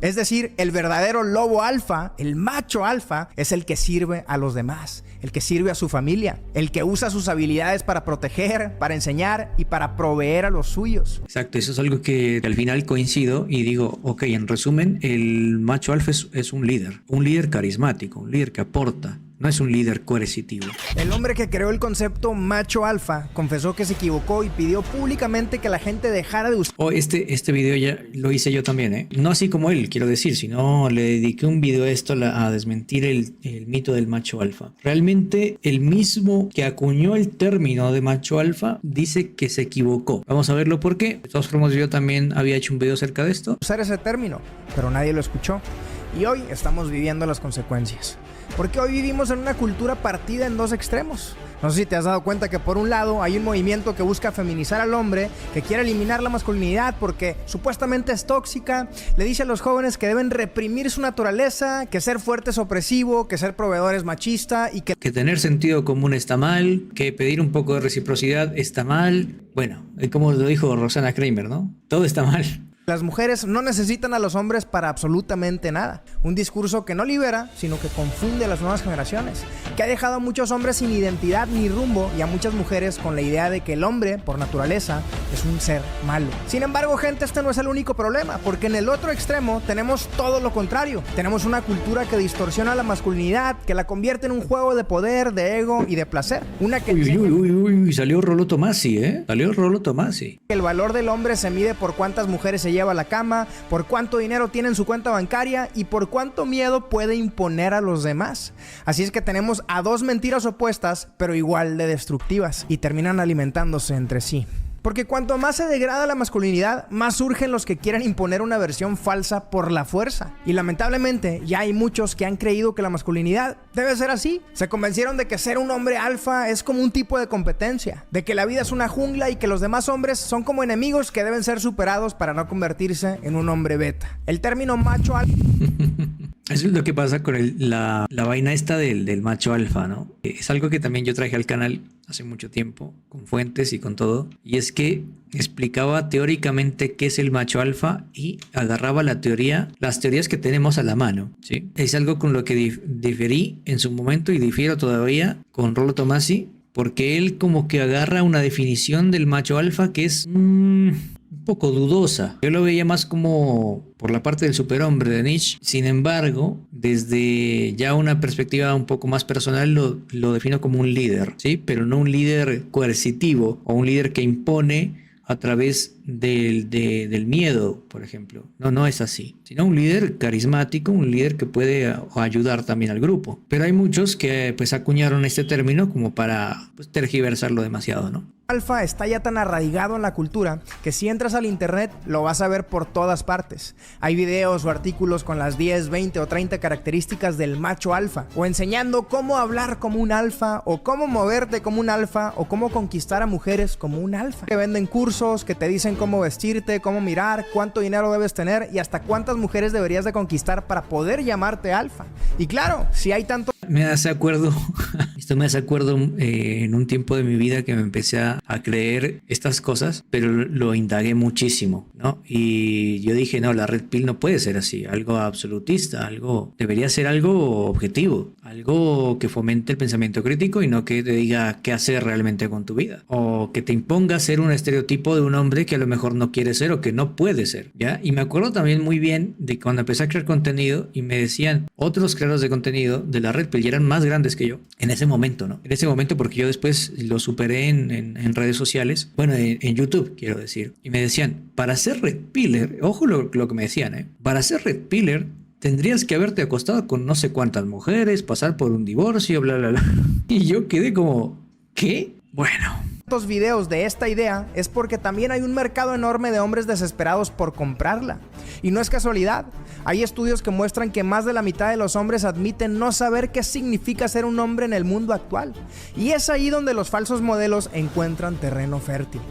Es decir, el verdadero lobo alfa, el macho alfa, es el que sirve a los demás, el que sirve a su familia, el que usa sus habilidades para proteger, para enseñar y para proveer a los suyos. Exacto, eso es algo que al final coincido y digo, ok, en resumen, el macho alfa es un líder carismático, un líder que aporta. No es un líder coercitivo. El hombre que creó el concepto macho alfa confesó que se equivocó y pidió públicamente que la gente dejara de usar. Este video ya lo hice yo también, ¿eh? No así como él, quiero decir, sino le dediqué un video a esto a desmentir el mito del macho alfa. Realmente el mismo que acuñó el término de macho alfa dice que se equivocó. Vamos a verlo por qué. De todas formas, yo también había hecho un video acerca de esto. Usar ese término, pero nadie lo escuchó. Y hoy estamos viviendo las consecuencias. Porque hoy vivimos en una cultura partida en dos extremos. No sé si te has dado cuenta que por un lado hay un movimiento que busca feminizar al hombre, que quiere eliminar la masculinidad porque supuestamente es tóxica, le dice a los jóvenes que deben reprimir su naturaleza, que ser fuerte es opresivo, que ser proveedor es machista y que tener sentido común está mal, que pedir un poco de reciprocidad está mal. Bueno, como lo dijo Roxana Kramer, ¿no? Todo está mal. Las mujeres no necesitan a los hombres para absolutamente nada. Un discurso que no libera, sino que confunde a las nuevas generaciones. Que ha dejado a muchos hombres sin identidad ni rumbo y a muchas mujeres con la idea de que el hombre, por naturaleza, es un ser malo. Sin embargo, gente, este no es el único problema, porque en el otro extremo tenemos todo lo contrario. Tenemos una cultura que distorsiona la masculinidad, que la convierte en un juego de poder, de ego y de placer. Una que Uy, salió Rollo Tomassi, ¿eh? Salió Rollo Tomassi. El valor del hombre se mide por cuántas mujeres se lleva a la cama, por cuánto dinero tiene en su cuenta bancaria y por cuánto miedo puede imponer a los demás. Así es que tenemos a dos mentiras opuestas, pero igual de destructivas, y terminan alimentándose entre sí. Porque cuanto más se degrada la masculinidad, más surgen los que quieren imponer una versión falsa por la fuerza. Y lamentablemente ya hay muchos que han creído que la masculinidad debe ser así. Se convencieron de que ser un hombre alfa es como un tipo de competencia, de que la vida es una jungla y que los demás hombres son como enemigos que deben ser superados para no convertirse en un hombre beta. El término macho alfa... Eso es lo que pasa con la vaina esta del macho alfa, ¿no? Es algo que también yo traje al canal hace mucho tiempo, con fuentes y con todo. Y es que explicaba teóricamente qué es el macho alfa y agarraba las teorías que tenemos a la mano, ¿sí? Es algo con lo que diferí en su momento y difiero todavía con Rollo Tomassi, porque él como que agarra una definición del macho alfa que es un poco dudosa. Yo lo veía más como por la parte del superhombre de Nietzsche. Sin embargo, desde ya una perspectiva un poco más personal lo defino como un líder, ¿sí? Pero no un líder coercitivo o un líder que impone a través del miedo, por ejemplo. No es así. Sino un líder carismático, un líder que puede ayudar también al grupo. Pero hay muchos que pues acuñaron este término como para pues, tergiversarlo demasiado, ¿no? Alfa está ya tan arraigado en la cultura que si entras al internet lo vas a ver por todas partes. Hay videos o artículos con las 10, 20 o 30 características del macho alfa, o enseñando cómo hablar como un alfa, o cómo moverte como un alfa, o cómo conquistar a mujeres como un alfa. Que venden cursos, que te dicen cómo vestirte, cómo mirar, cuánto dinero debes tener y hasta cuántas mujeres deberías de conquistar para poder llamarte alfa. Y claro, si hay tanto... Me hace acuerdo, en un tiempo de mi vida que me empecé a creer estas cosas, pero lo indagué muchísimo, ¿no? Y yo dije, no, la Red Pill no puede ser así, algo absolutista, debería ser algo objetivo, algo que fomente el pensamiento crítico y no que te diga qué hacer realmente con tu vida, o que te imponga ser un estereotipo de un hombre que a lo mejor no quiere ser o que no puede ser, ¿ya? Y me acuerdo también muy bien de cuando empecé a crear contenido y me decían otros creadores de contenido de la Red Pill y eran más grandes que yo en ese momento, ¿no? En ese momento, porque yo después lo superé en redes sociales, bueno, en YouTube quiero decir, y me decían, para ser Red Piller, ojo lo que me decían, para ser Red Piller tendrías que haberte acostado con no sé cuántas mujeres, pasar por un divorcio, bla, bla, bla. Y yo quedé como, ¿qué? Bueno. Estos videos de esta idea es porque también hay un mercado enorme de hombres desesperados por comprarla. Y no es casualidad. Hay estudios que muestran que más de la mitad de los hombres admiten no saber qué significa ser un hombre en el mundo actual. Y es ahí donde los falsos modelos encuentran terreno fértil.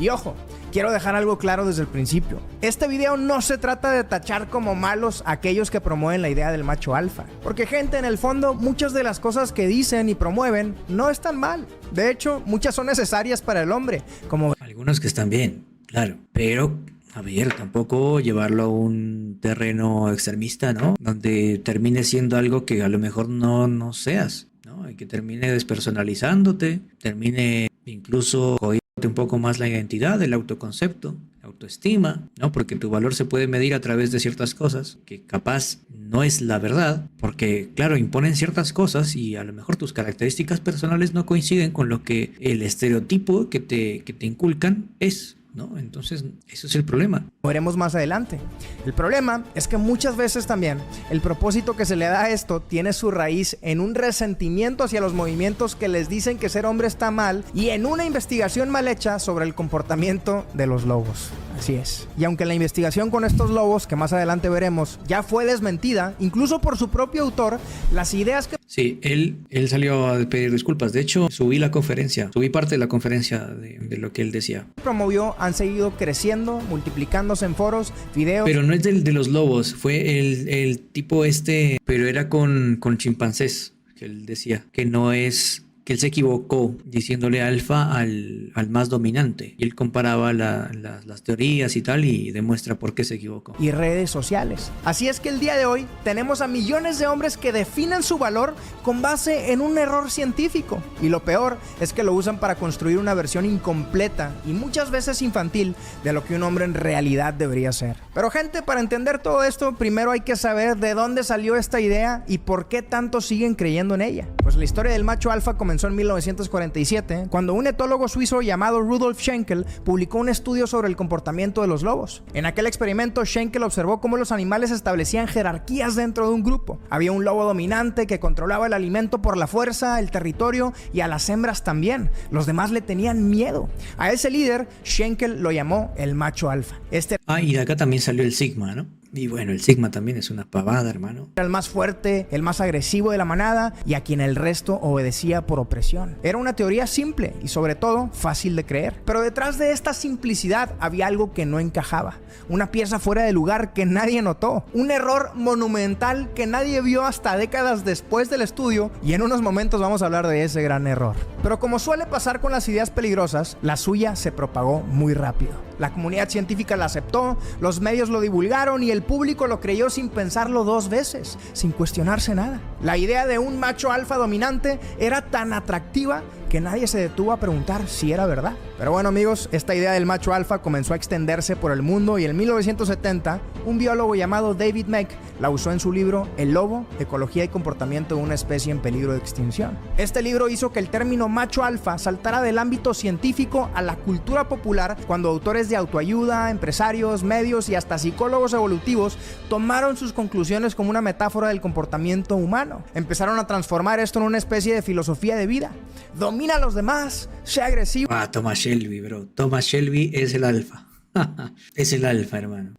Y ojo, quiero dejar algo claro desde el principio. Este video no se trata de tachar como malos a aquellos que promueven la idea del macho alfa. Porque gente, en el fondo, muchas de las cosas que dicen y promueven no están mal. De hecho, muchas son necesarias para el hombre, como... Algunos que están bien, claro, pero a ver, tampoco llevarlo a un terreno extremista, ¿no? Donde termine siendo algo que a lo mejor no seas, ¿no? Y que termine despersonalizándote, termine incluso jodiéndote un poco más la identidad, el autoconcepto, la autoestima, ¿no? Porque tu valor se puede medir a través de ciertas cosas que capaz no es la verdad, porque claro, imponen ciertas cosas y a lo mejor tus características personales no coinciden con lo que el estereotipo que te inculcan es, ¿no? Entonces, eso es el problema. Lo veremos más adelante. El problema es que muchas veces también el propósito que se le da a esto tiene su raíz en un resentimiento hacia los movimientos que les dicen que ser hombre está mal y en una investigación mal hecha sobre el comportamiento de los lobos. Así es. Y aunque la investigación con estos lobos, que más adelante veremos, ya fue desmentida, incluso por su propio autor, las ideas que... Sí, él salió a pedir disculpas. De hecho, subí parte de la conferencia de lo que él decía. promovió han seguido creciendo, multiplicándose en foros, videos... Pero no es de los lobos, fue el tipo pero era con chimpancés, que él decía, que no es... que él se equivocó diciéndole alfa al más dominante. Y él comparaba las teorías y tal y demuestra por qué se equivocó. Y redes sociales. Así es que el día de hoy tenemos a millones de hombres que definen su valor con base en un error científico. Y lo peor es que lo usan para construir una versión incompleta y muchas veces infantil de lo que un hombre en realidad debería ser. Pero gente, para entender todo esto, primero hay que saber de dónde salió esta idea y por qué tantos siguen creyendo en ella. Pues la historia del macho alfa comenzó en 1947, cuando un etólogo suizo llamado Rudolf Schenkel publicó un estudio sobre el comportamiento de los lobos. En aquel experimento, Schenkel observó cómo los animales establecían jerarquías dentro de un grupo. Había un lobo dominante que controlaba el alimento por la fuerza, el territorio y a las hembras también. Los demás le tenían miedo. A ese líder, Schenkel lo llamó el macho alfa. Y de acá también salió el Sigma, ¿no? Y bueno, el Sigma también es una pavada, hermano. Era el más fuerte, el más agresivo de la manada y a quien el resto obedecía por opresión. Era una teoría simple y sobre todo fácil de creer. Pero detrás de esta simplicidad había algo que no encajaba. Una pieza fuera de lugar que nadie notó. Un error monumental que nadie vio hasta décadas después del estudio, y en unos momentos vamos a hablar de ese gran error. Pero como suele pasar con las ideas peligrosas, la suya se propagó muy rápido. La comunidad científica la aceptó, los medios lo divulgaron y el público lo creyó sin pensarlo dos veces, sin cuestionarse nada. La idea de un macho alfa dominante era tan atractiva que nadie se detuvo a preguntar si era verdad. Pero bueno, amigos, esta idea del macho alfa comenzó a extenderse por el mundo y en 1970 un biólogo llamado David Meck la usó en su libro El lobo, ecología y comportamiento de una especie en peligro de extinción. Este libro hizo que el término macho alfa saltara del ámbito científico a la cultura popular cuando autores de autoayuda, empresarios, medios y hasta psicólogos evolutivos tomaron sus conclusiones como una metáfora del comportamiento humano. Empezaron a transformar esto en una especie de filosofía de vida. Domina a los demás, sea agresivo. Thomas Shelby, bro. Thomas Shelby es el alfa. Es el alfa, hermano.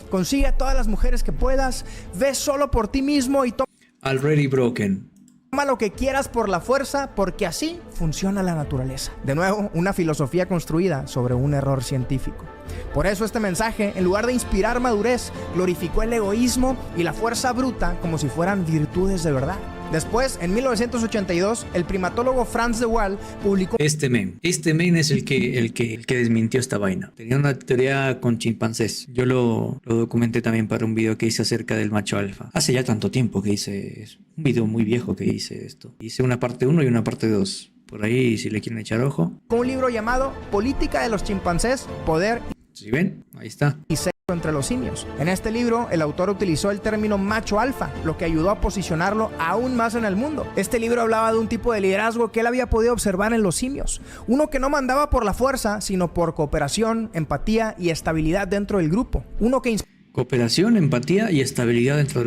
Consigue a todas las mujeres que puedas, ve solo por ti mismo y Already broken. toma lo que quieras por la fuerza, porque así funciona la naturaleza. De nuevo, una filosofía construida sobre un error científico. Por eso este mensaje, en lugar de inspirar madurez, glorificó el egoísmo y la fuerza bruta como si fueran virtudes de verdad. Después, en 1982, el primatólogo Franz de Waal publicó... Este men es el que desmintió esta vaina. Tenía una teoría con chimpancés. Yo lo documenté también para un video que hice acerca del macho alfa. Hace ya tanto tiempo que hice... Es un video muy viejo que hice esto. Hice una parte 1 y una parte 2. Por ahí, si le quieren echar ojo. Con un libro llamado Política de los chimpancés, poder... ¿Sí ven? Ahí está. Y sexo entre los simios. En este libro, el autor utilizó el término macho alfa, lo que ayudó a posicionarlo aún más en el mundo. Este libro hablaba de un tipo de liderazgo que él había podido observar en los simios. Uno que no mandaba por la fuerza, sino por cooperación, empatía y estabilidad dentro del grupo. Uno que... Cooperación, empatía y estabilidad dentro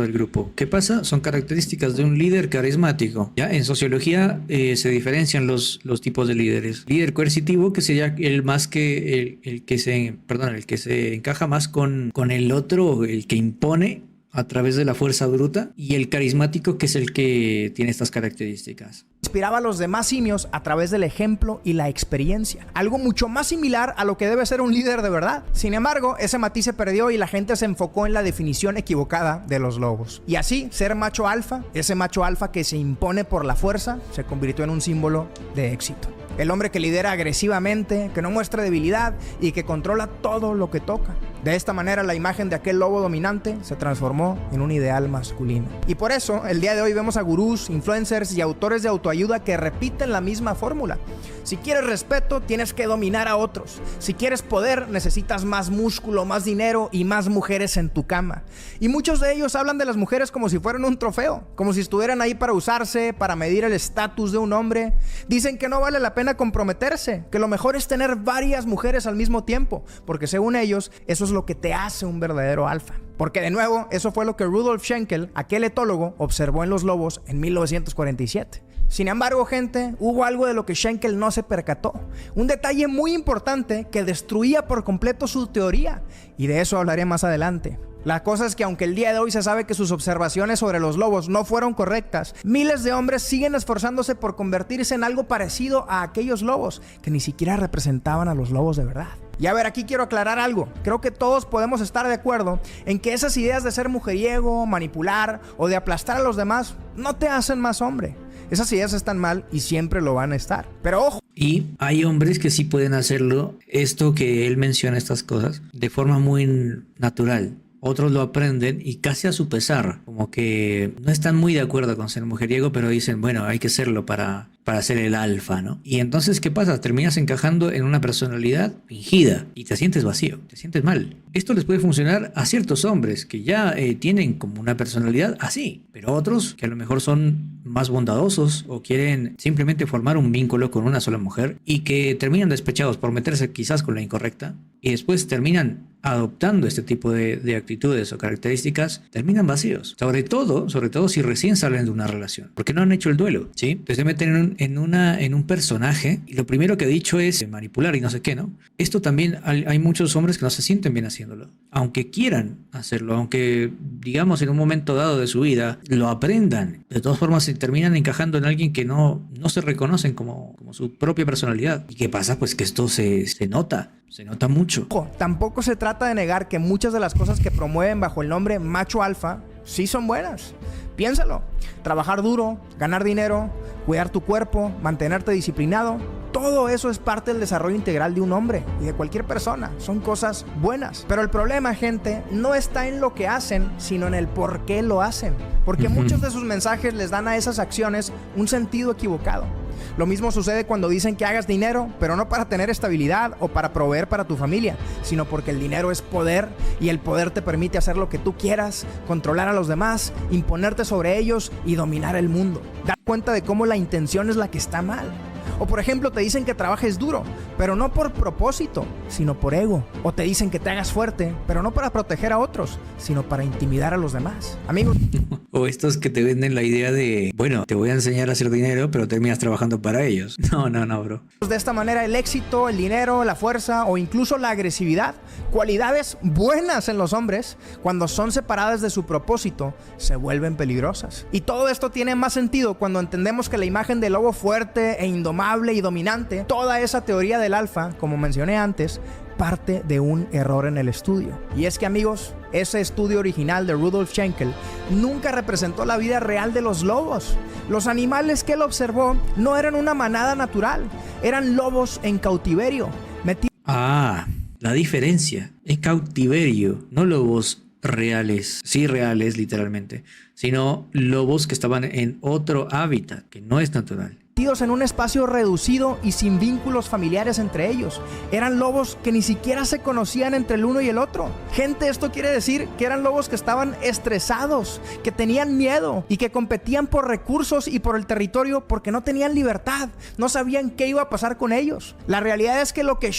del grupo. ¿Qué pasa? Son características de un líder carismático. ¿Ya? En sociología se diferencian los tipos de líderes. Líder coercitivo, que sería el que se encaja más con el otro, el que impone a través de la fuerza bruta, y el carismático, que es el que tiene estas características. Inspiraba a los demás simios a través del ejemplo y la experiencia. Algo mucho más similar a lo que debe ser un líder de verdad. Sin embargo, ese matiz se perdió y la gente se enfocó en la definición equivocada de los lobos. Y así, ser macho alfa, ese macho alfa que se impone por la fuerza, se convirtió en un símbolo de éxito. el hombre que lidera agresivamente, que no muestra debilidad y que controla todo lo que toca. De esta manera, la imagen de aquel lobo dominante se transformó en un ideal masculino. Y por eso, el día de hoy vemos a gurús, influencers y autores de autoayuda que repiten la misma fórmula. Si quieres respeto, tienes que dominar a otros. Si quieres poder, necesitas más músculo, más dinero y más mujeres en tu cama. Y muchos de ellos hablan de las mujeres como si fueran un trofeo, como si estuvieran ahí para usarse, para medir el estatus de un hombre. Dicen que no vale la pena comprometerse, que lo mejor es tener varias mujeres al mismo tiempo, porque según ellos, eso es lo que te hace un verdadero alfa. Porque de nuevo, eso fue lo que Rudolf Schenkel, aquel etólogo, observó en los lobos en 1947. Sin embargo, gente, hubo algo de lo que Schenkel no se percató. Un detalle muy importante que destruía por completo su teoría. Y de eso hablaré más adelante. La cosa es que aunque el día de hoy se sabe que sus observaciones sobre los lobos no fueron correctas, miles de hombres siguen esforzándose por convertirse en algo parecido a aquellos lobos que ni siquiera representaban a los lobos de verdad. Y a ver, aquí quiero aclarar algo. Creo que todos podemos estar de acuerdo en que esas ideas de ser mujeriego, manipular o de aplastar a los demás no te hacen más hombre. Esas ideas están mal y siempre lo van a estar. Pero ojo. Y hay hombres que sí pueden hacerlo, esto que él menciona, estas cosas, de forma muy natural. Otros lo aprenden y casi a su pesar, como que no están muy de acuerdo con ser mujeriego, pero dicen, bueno, hay que serlo para ser el alfa, ¿no? Y entonces, ¿qué pasa? Terminas encajando en una personalidad fingida y te sientes vacío, te sientes mal. Esto les puede funcionar a ciertos hombres que ya tienen como una personalidad así, pero otros que a lo mejor son más bondadosos o quieren simplemente formar un vínculo con una sola mujer y que terminan despechados por meterse quizás con la incorrecta y después terminan adoptando este tipo de actitudes o características, terminan vacíos. Sobre todo si recién salen de una relación, porque no han hecho el duelo, ¿sí? Entonces se meten en un personaje y lo primero que ha dicho es manipular y no sé qué, ¿no? Esto también hay muchos hombres que no se sienten bien haciéndolo, aunque quieran hacerlo, aunque digamos en un momento dado de su vida lo aprendan, de todas formas se terminan encajando en alguien que no se reconocen como su propia personalidad. ¿Y qué pasa? Pues que esto se nota mucho. Ojo, tampoco se trata de negar que muchas de las cosas que promueven bajo el nombre macho alfa sí son buenas. Piénsalo. Trabajar duro, ganar dinero, cuidar tu cuerpo, mantenerte disciplinado. Todo eso es parte del desarrollo integral de un hombre y de cualquier persona. Son cosas buenas. Pero el problema, gente, no está en lo que hacen, sino en el por qué lo hacen. Porque muchos de sus mensajes les dan a esas acciones un sentido equivocado. Lo mismo sucede cuando dicen que hagas dinero, pero no para tener estabilidad o para proveer para tu familia, sino porque el dinero es poder y el poder te permite hacer lo que tú quieras, controlar a los demás, imponerte sobre ellos y dominar el mundo. Dar cuenta de cómo la intención es la que está mal. O por ejemplo te dicen que trabajes duro, pero no por propósito, sino por ego. O te dicen que te hagas fuerte, pero no para proteger a otros, sino para intimidar a los demás. Amigos. O estos que te venden la idea de, bueno, te voy a enseñar a hacer dinero, pero terminas trabajando para ellos. No, bro. De esta manera el éxito, el dinero, la fuerza o incluso la agresividad, cualidades buenas en los hombres, cuando son separadas de su propósito, se vuelven peligrosas. Y todo esto tiene más sentido cuando entendemos que la imagen del lobo fuerte e indomable y dominante, toda esa teoría del alfa, como mencioné antes, parte de un error en el estudio. Y es que, amigos, ese estudio original de Rudolf Schenkel nunca representó la vida real de los lobos. Los animales que él observó no eran una manada natural, eran lobos en cautiverio. La diferencia es cautiverio, no lobos reales, sí reales literalmente, sino lobos que estaban en otro hábitat que no es natural. En un espacio reducido y sin vínculos familiares entre ellos. Eran lobos que ni siquiera se conocían entre el uno y el otro. Gente, esto quiere decir que eran lobos que estaban estresados, que tenían miedo y que competían por recursos y por el territorio porque no tenían libertad, no sabían qué iba a pasar con ellos. La realidad es que lo que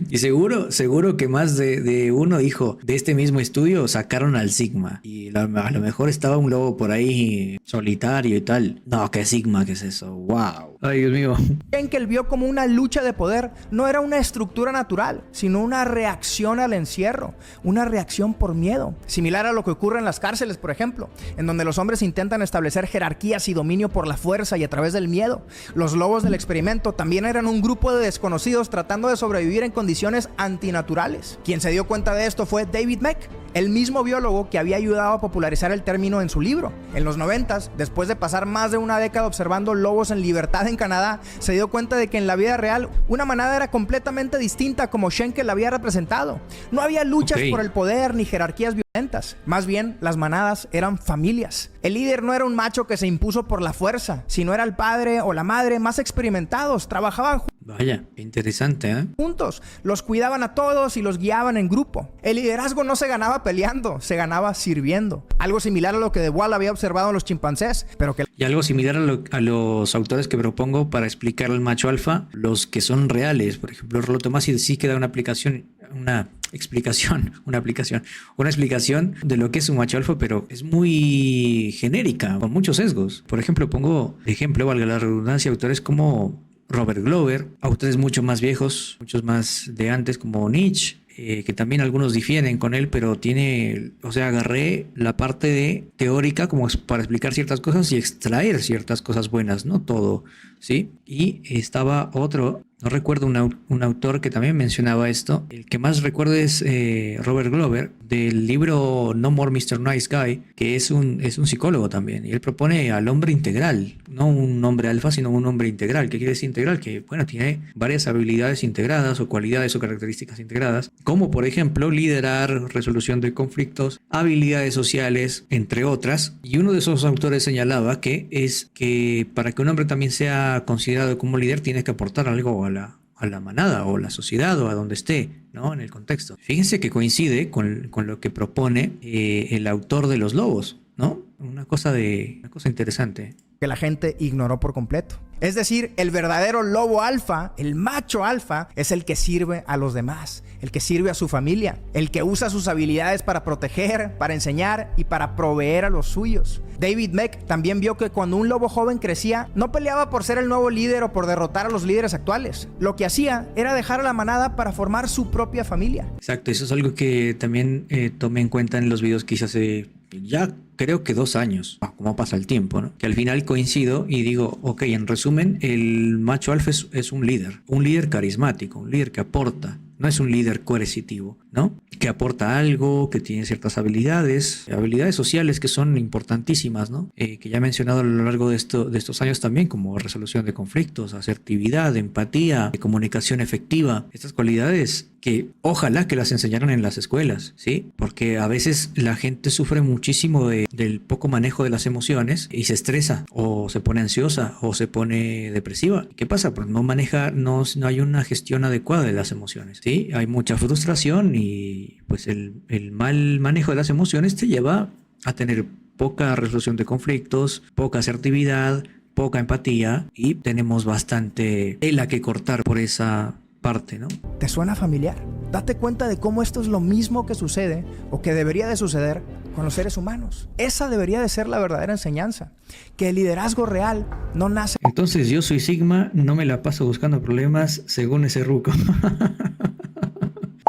Y seguro que más de uno dijo de este mismo estudio sacaron al Sigma y a lo mejor estaba un lobo por ahí solitario y tal. No, ¿qué Sigma? ¿Qué es eso? ¡Wow! Ay, Dios mío. Schenkel vio como una lucha de poder no era una estructura natural, sino una reacción al encierro, una reacción por miedo. Similar a lo que ocurre en las cárceles, por ejemplo, en donde los hombres intentan establecer jerarquías y dominio por la fuerza y a través del miedo. Los lobos del experimento también eran un grupo de desconocidos tratando de sobrevivir en condiciones antinaturales. Quien se dio cuenta de esto fue David Mech, el mismo biólogo que había ayudado a popularizar el término en su libro. En los 90s, después de pasar más de una década observando lobos en libertad libertad en Canadá, se dio cuenta de que en la vida real una manada era completamente distinta como Schenkel la había representado. No había luchas por el poder ni jerarquías violentas. Más bien, las manadas eran familias. El líder no era un macho que se impuso por la fuerza, sino era el padre o la madre más experimentados. Trabajaban Vaya, qué interesante, ¿eh? juntos, los cuidaban a todos y los guiaban en grupo. El liderazgo no se ganaba peleando, se ganaba sirviendo. Algo similar a lo que De Waal había observado en los chimpancés, pero que... Y algo similar a los autores que propongo para explicar al macho alfa, los que son reales. Por ejemplo, Rollo Tomassi sí que da una explicación de lo que es un macho alfa, pero es muy genérica, con muchos sesgos. Por ejemplo, pongo de ejemplo, valga la redundancia, autores como Robert Glover, autores mucho más viejos, muchos más de antes, como Nietzsche, que también algunos difieren con él, pero agarré la parte de teórica como para explicar ciertas cosas y extraer ciertas cosas buenas, no todo, ¿sí? Y estaba otro, no recuerdo, un autor que también mencionaba esto. El que más recuerdo es Robert Glover, del libro No More Mr. Nice Guy, que es un psicólogo también, y él propone al hombre integral, no un hombre alfa, sino un hombre integral. ¿Qué quiere decir integral? Que, bueno, tiene varias habilidades integradas o cualidades o características integradas, como por ejemplo liderar, resolución de conflictos, habilidades sociales, entre otras. Y uno de esos autores señalaba que para que un hombre también sea considerado como líder, tiene que aportar algo a la manada o la sociedad o a donde esté, ¿no? En el contexto. Fíjense que coincide con lo que propone el autor de Los Lobos, ¿no? Una cosa interesante. Que la gente ignoró por completo. Es decir, el verdadero lobo alfa, el macho alfa, es el que sirve a los demás, el que sirve a su familia, el que usa sus habilidades para proteger, para enseñar y para proveer a los suyos. David Meck también vio que cuando un lobo joven crecía, no peleaba por ser el nuevo líder o por derrotar a los líderes actuales. Lo que hacía era dejar a la manada para formar su propia familia. Exacto, eso es algo que también tomé en cuenta en los videos que hice hace ya creo que 2 años, como pasa el tiempo, ¿no? Que al final coincido y digo, ok, en resumen, el macho alfa es un líder carismático, un líder que aporta, no es un líder coercitivo, ¿no? Que aporta algo, que tiene ciertas habilidades sociales que son importantísimas, ¿no? Que ya he mencionado a lo largo de estos años también, como resolución de conflictos, asertividad, empatía, comunicación efectiva, estas cualidades que ojalá que las enseñaran en las escuelas, ¿sí? Porque a veces la gente sufre muchísimo del poco manejo de las emociones y se estresa o se pone ansiosa o se pone depresiva. ¿Qué pasa? Pues no hay una gestión adecuada de las emociones, ¿sí? Hay mucha frustración y pues el mal manejo de las emociones te lleva a tener poca resolución de conflictos, poca asertividad, poca empatía y tenemos bastante tela que cortar por esa parte, ¿no? ¿Te suena familiar? Date cuenta de cómo esto es lo mismo que sucede o que debería de suceder con los seres humanos. Esa debería de ser la verdadera enseñanza, que el liderazgo real no nace... Entonces yo soy Sigma, no me la paso buscando problemas según ese ruco.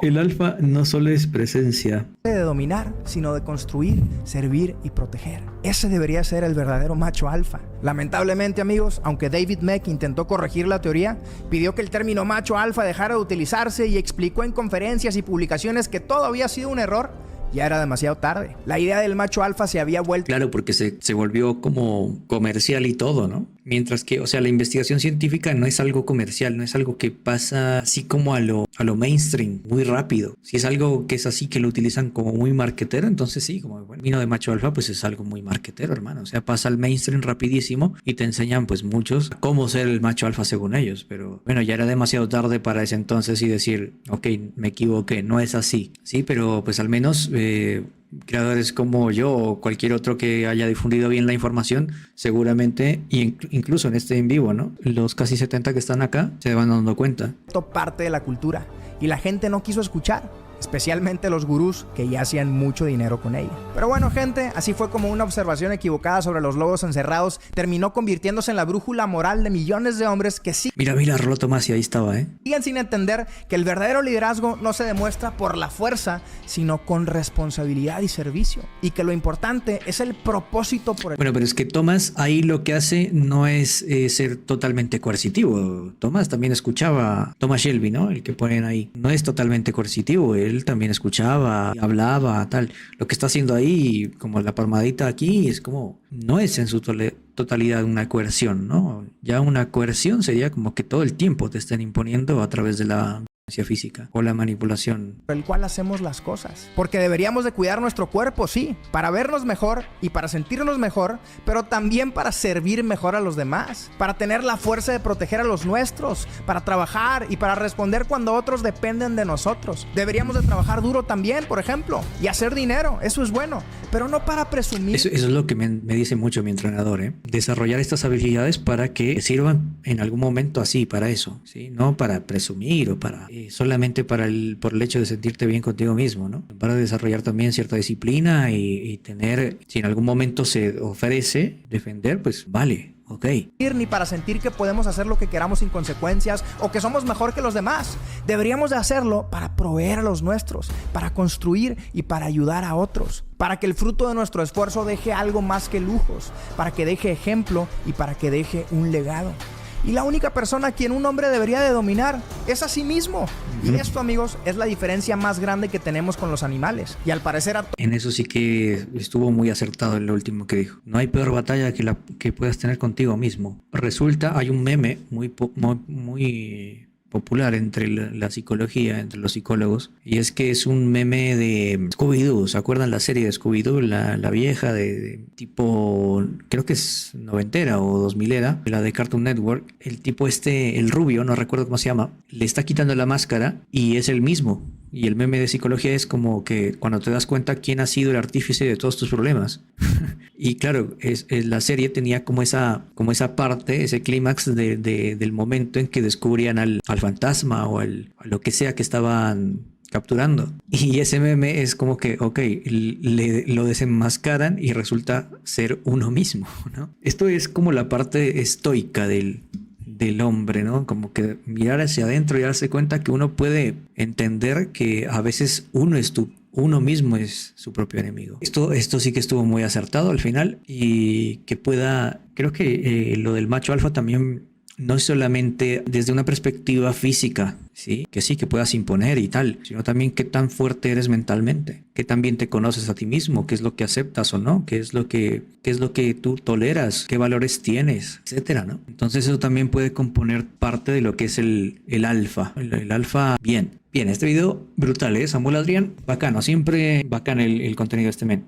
El alfa no solo es presencia de dominar, sino de construir, servir y proteger. Ese debería ser el verdadero macho alfa. Lamentablemente, amigos, aunque David Meck intentó corregir la teoría, pidió que el término macho alfa dejara de utilizarse y explicó en conferencias y publicaciones que todo había sido un error, ya era demasiado tarde. La idea del macho alfa se había vuelto... Claro, porque se volvió como comercial y todo, ¿no? Mientras que, o sea, la investigación científica no es algo comercial, no es algo que pasa así como a lo mainstream, muy rápido. Si es algo que es así, que lo utilizan como muy marketero, entonces sí, como el vino de macho alfa, pues es algo muy marketero, hermano. O sea, pasa al mainstream rapidísimo y te enseñan, pues, muchos cómo ser el macho alfa según ellos. Pero, bueno, ya era demasiado tarde para ese entonces y decir, ok, me equivoqué, no es así. Sí, pero pues al menos... creadores como yo o cualquier otro que haya difundido bien la información, seguramente, incluso en este en vivo, ¿no? Los casi 70 que están acá se van dando cuenta. Parte de la cultura y la gente no quiso escuchar, especialmente los gurús que ya hacían mucho dinero con ella. Pero bueno, gente, así fue como una observación equivocada sobre los lobos encerrados terminó convirtiéndose en la brújula moral de millones de hombres que sí... Mira, Rollo Tomassi, ahí estaba, siguen sin entender que el verdadero liderazgo no se demuestra por la fuerza, sino con responsabilidad y servicio. Y que lo importante es el propósito por el... Bueno, pero es que Thomas ahí lo que hace no es ser totalmente coercitivo. Thomas también escuchaba, Thomas Shelby, ¿no? El que ponen ahí. No es totalmente coercitivo, él también escuchaba, hablaba, tal. Lo que está haciendo ahí, como la palmadita aquí, es como, no es en su totalidad una coerción, ¿no? Ya una coerción sería como que todo el tiempo te estén imponiendo a través de la violencia física o la manipulación. Por el cual hacemos las cosas. Porque deberíamos de cuidar nuestro cuerpo, sí, para vernos mejor y para sentirnos mejor, pero también para servir mejor a los demás, para tener la fuerza de proteger a los nuestros, para trabajar y para responder cuando otros dependen de nosotros. Deberíamos de trabajar duro también, por ejemplo, y hacer dinero, eso es bueno, pero no para presumir. Eso es lo que me dice mucho mi entrenador, ¿eh? Desarrollar estas habilidades para que sirvan en algún momento así, para eso, ¿sí? No para presumir o para solamente por el hecho de sentirte bien contigo mismo, ¿no? Para desarrollar también cierta disciplina y tener, si en algún momento se ofrece defender, pues vale, ok. Ni para sentir que podemos hacer lo que queramos sin consecuencias o que somos mejor que los demás. Deberíamos de hacerlo para proveer a los nuestros, para construir y para ayudar a otros, para que el fruto de nuestro esfuerzo deje algo más que lujos, para que deje ejemplo y para que deje un legado. Y la única persona a quien un hombre debería de dominar es a sí mismo. Y esto, amigos, es la diferencia más grande que tenemos con los animales. Y al parecer en eso sí que estuvo muy acertado en lo último que dijo. No hay peor batalla que la que puedas tener contigo mismo. Resulta, hay un meme muy popular entre la psicología, entre los psicólogos, y es que es un meme de Scooby-Doo. ¿Se acuerdan la serie de Scooby-Doo? La vieja de tipo, creo que es noventera o 2000era, la de Cartoon Network. El tipo el rubio, no recuerdo cómo se llama, le está quitando la máscara y es el mismo. Y el meme de psicología es como que cuando te das cuenta quién ha sido el artífice de todos tus problemas. Y claro, la serie tenía como esa parte, ese clímax del momento en que descubrían al fantasma o a lo que sea que estaban capturando. Y ese meme es como que, ok, lo desenmascaran y resulta ser uno mismo, ¿no? Esto es como la parte estoica del hombre, ¿no? Como que mirar hacia adentro y darse cuenta que uno puede entender que a veces uno mismo es su propio enemigo. Esto sí que estuvo muy acertado al final y creo que lo del macho alfa también no es solamente desde una perspectiva física, ¿sí? Que puedas imponer y tal, sino también qué tan fuerte eres mentalmente, qué tan bien te conoces a ti mismo, qué es lo que aceptas o no, qué es lo que tú toleras, qué valores tienes, etcétera, ¿no? Entonces eso también puede componer parte de lo que es el alfa. El alfa, bien, este video brutal, ¿eh? Samuel Adrián, bacano, siempre bacán el contenido de este men.